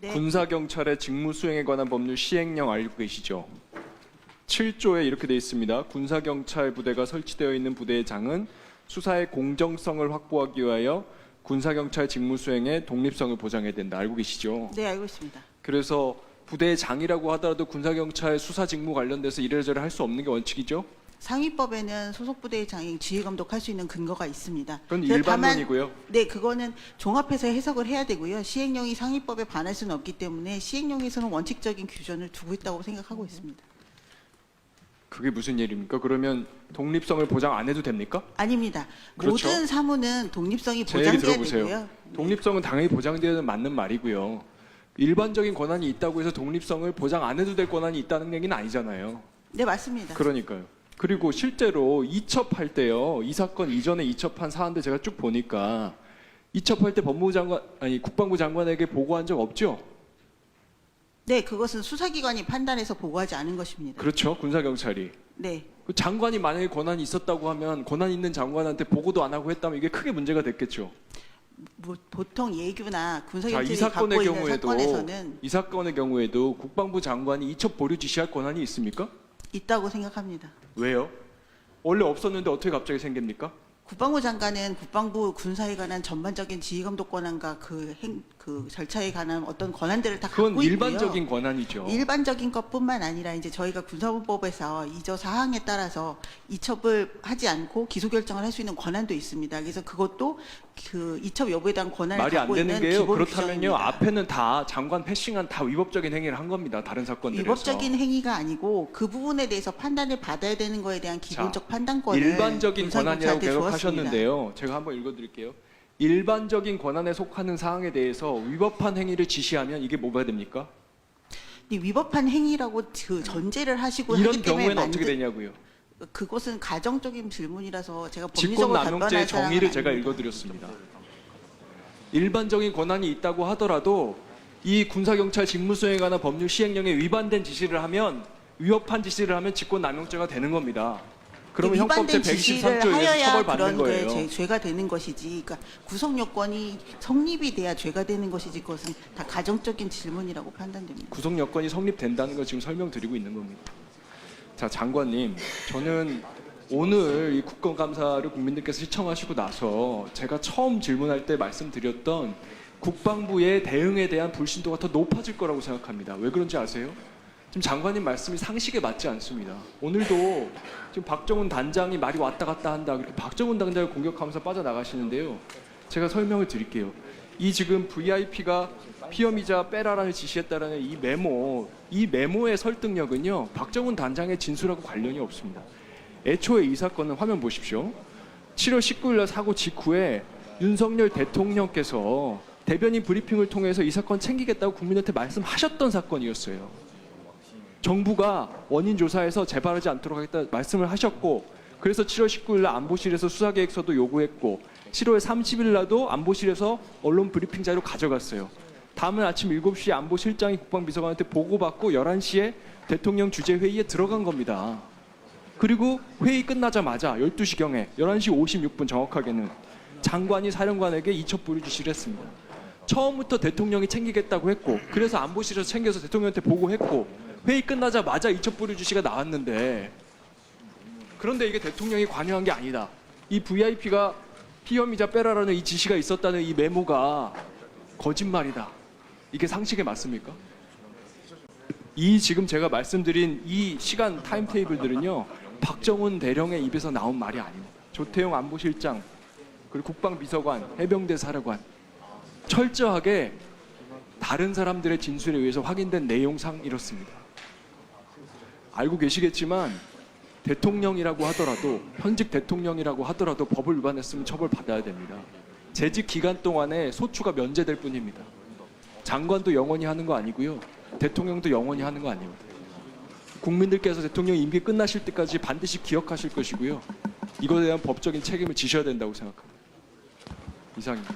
네. 군사경찰의 직무수행에 관한 법률 시행령 알고 계시죠? 7조에 이렇게 되어 있습니다. 군사경찰 부대가 설치되어 있는 부대의 장은 수사의 공정성을 확보하기 위하여 군사경찰 직무수행의 독립성을 보장해야 된다. 알고 계시죠? 네, 알고 있습니다. 그래서 부대의 장이라고 하더라도 군사경찰 수사 직무 관련돼서 이래저래 할 수 없는 게 원칙이죠? 상위법에는 소속 부대의 장이 지휘 감독할 수 있는 근거가 있습니다. 그건 그래서 일반론이고요. 네, 그거는 종합해서 해석을 해야 되고요. 시행령이 상위법에 반할 수는 없기 때문에 시행령에서는 원칙적인 규정을 두고 있다고 생각하고 있습니다. 그게 무슨 일입니까? 그러면 독립성을 보장 안 해도 됩니까? 아닙니다. 그렇죠. 모든 사무는 독립성이 제 얘기 보장돼야 들어보세요. 되고요. 독립성은 당연히 보장되어야 맞는 말이고요. 일반적인 권한이 있다고 해서 독립성을 보장 안 해도 될 권한이 있다는 얘기는 아니잖아요. 네, 맞습니다. 그러니까요. 그리고 실제로 이첩할 때요. 이 사건 이전에 이첩한 사안들 제가 쭉 보니까 이첩할 때 법무부 장관 아니 국방부 장관에게 보고한 적 없죠? 네, 그것은 수사기관이 판단해서 보고하지 않은 것입니다. 그렇죠. 군사경찰이. 네, 그 장관이 만약에 권한이 있었다고 하면 권한 있는 장관한테 보고도 안 하고 했다면 이게 크게 문제가 됐겠죠. 보통 예규나 자, 군사경찰이 이 갖고 사건의 있는 경우에도 사건에서는 이 사건의 경우에도 국방부 장관이 이첩 보류 지시할 권한이 있습니까? 있다고 생각합니다. 왜요? 원래 없었는데 어떻게 갑자기 생깁니까? 국방부 장관은 국방부 군사에 관한 전반적인 지휘 감독 권한과 그 절차에 관한 어떤 권한들을 다 그건 갖고 있고요. 일반적인 권한이죠. 일반적인 것뿐만 아니라 이제 저희가 군사법에서 이저 사항에 따라서 이첩을 하지 않고 기소 결정을 할 수 있는 권한도 있습니다. 그래서 그것도 그 이첩 여부에 대한 권한을 말이 안 갖고 되는 있는 게요. 기본 그렇다면요. 규정입니다. 앞에는 다 장관 패싱한 다 위법적인 행위를 한 겁니다. 다른 사건들에서. 위법적인 행위가 아니고 그 부분에 대해서 판단을 받아야 되는 거에 대한 기본적 판단권을 일반적인 권한이라고 군사경찰한테 계속 주었습니다. 하셨는데요. 제가 한번 읽어드릴게요. 일반적인 권한에 속하는 사항에 대해서 위법한 행위를 지시하면 이게 뭐가 됩니까? 이 위법한 행위라고 그 전제를 하시고 이런 하기 때문에 경우에는 어떻게 되냐고요. 그것은 가정적인 질문이라서 제가 직권 법리적으로 남용죄의 답변할 사항은 정의를 제가 아닙니다. 읽어드렸습니다. 일반적인 권한이 있다고 하더라도 이 군사경찰 직무수행에 관한 법률 시행령에 위반된 지시를 하면 위법한 지시를 하면 직권 남용죄가 되는 겁니다. 그러면 형법 위반된 지시를 제123조에 의해서 하여야 처벌받는 그런 거예요. 게 죄가 되는 것이지. 그러니까 구성 요건이 성립이 돼야 죄가 되는 것이지. 그것은 다 가정적인 질문이라고 판단됩니다. 구속 여건이 성립된다는 걸 지금 설명드리고 있는 겁니다. 자, 장관님, 저는 오늘 이 국정감사를 국민들께서 시청하시고 나서 제가 처음 질문할 때 말씀드렸던 국방부의 대응에 대한 불신도가 더 높아질 거라고 생각합니다. 왜 그런지 아세요? 지금 장관님 말씀이 상식에 맞지 않습니다. 오늘도 지금 박정훈 단장이 말이 왔다 갔다 한다. 그렇게 박정훈 단장을 공격하면서 빠져나가시는데요. 제가 설명을 드릴게요. 이 지금 VIP가 피혐의자 빼라라는 지시했다라는 이 메모의 설득력은요. 박정훈 단장의 진술하고 관련이 없습니다. 애초에 이 사건은 화면 보십시오. 7월 19일 날 사고 직후에 윤석열 대통령께서 대변인 브리핑을 통해서 이 사건 챙기겠다고 국민한테 말씀하셨던 사건이었어요. 정부가 원인 조사에서 재발하지 않도록 하겠다 말씀을 하셨고, 그래서 7월 19일 날 안보실에서 수사계획서도 요구했고 7월 30일 날도 안보실에서 언론 브리핑 자료 가져갔어요. 다음날 아침 7시에 안보실장이 국방비서관한테 보고받고 11시에 대통령 주재회의에 들어간 겁니다. 그리고 회의 끝나자마자 12시경에 11시 56분 정확하게는 장관이 사령관에게 이첩 보류 지시를 했습니다. 처음부터 대통령이 챙기겠다고 했고, 그래서 안보실에서 챙겨서 대통령한테 보고했고, 회의 끝나자마자 이첩 보류 지시가 나왔는데, 그런데 이게 대통령이 관여한 게 아니다. 이 VIP가 피혐의자 빼라라는 이 지시가 있었다는 이 메모가 거짓말이다. 이게 상식에 맞습니까? 이 지금 제가 말씀드린 이 시간 타임테이블들은요, 박정훈 대령의 입에서 나온 말이 아닙니다. 조태용 안보실장, 그리고 국방비서관, 해병대 사령관, 철저하게 다른 사람들의 진술에 의해서 확인된 내용상 이렇습니다. 알고 계시겠지만 대통령이라고 하더라도, 현직 대통령이라고 하더라도 법을 위반했으면 처벌받아야 됩니다. 재직 기간 동안에 소추가 면제될 뿐입니다. 장관도 영원히 하는 거 아니고요. 대통령도 영원히 하는 거 아닙니다. 국민들께서 대통령 임기 끝나실 때까지 반드시 기억하실 것이고요. 이것에 대한 법적인 책임을 지셔야 된다고 생각합니다. 이상입니다.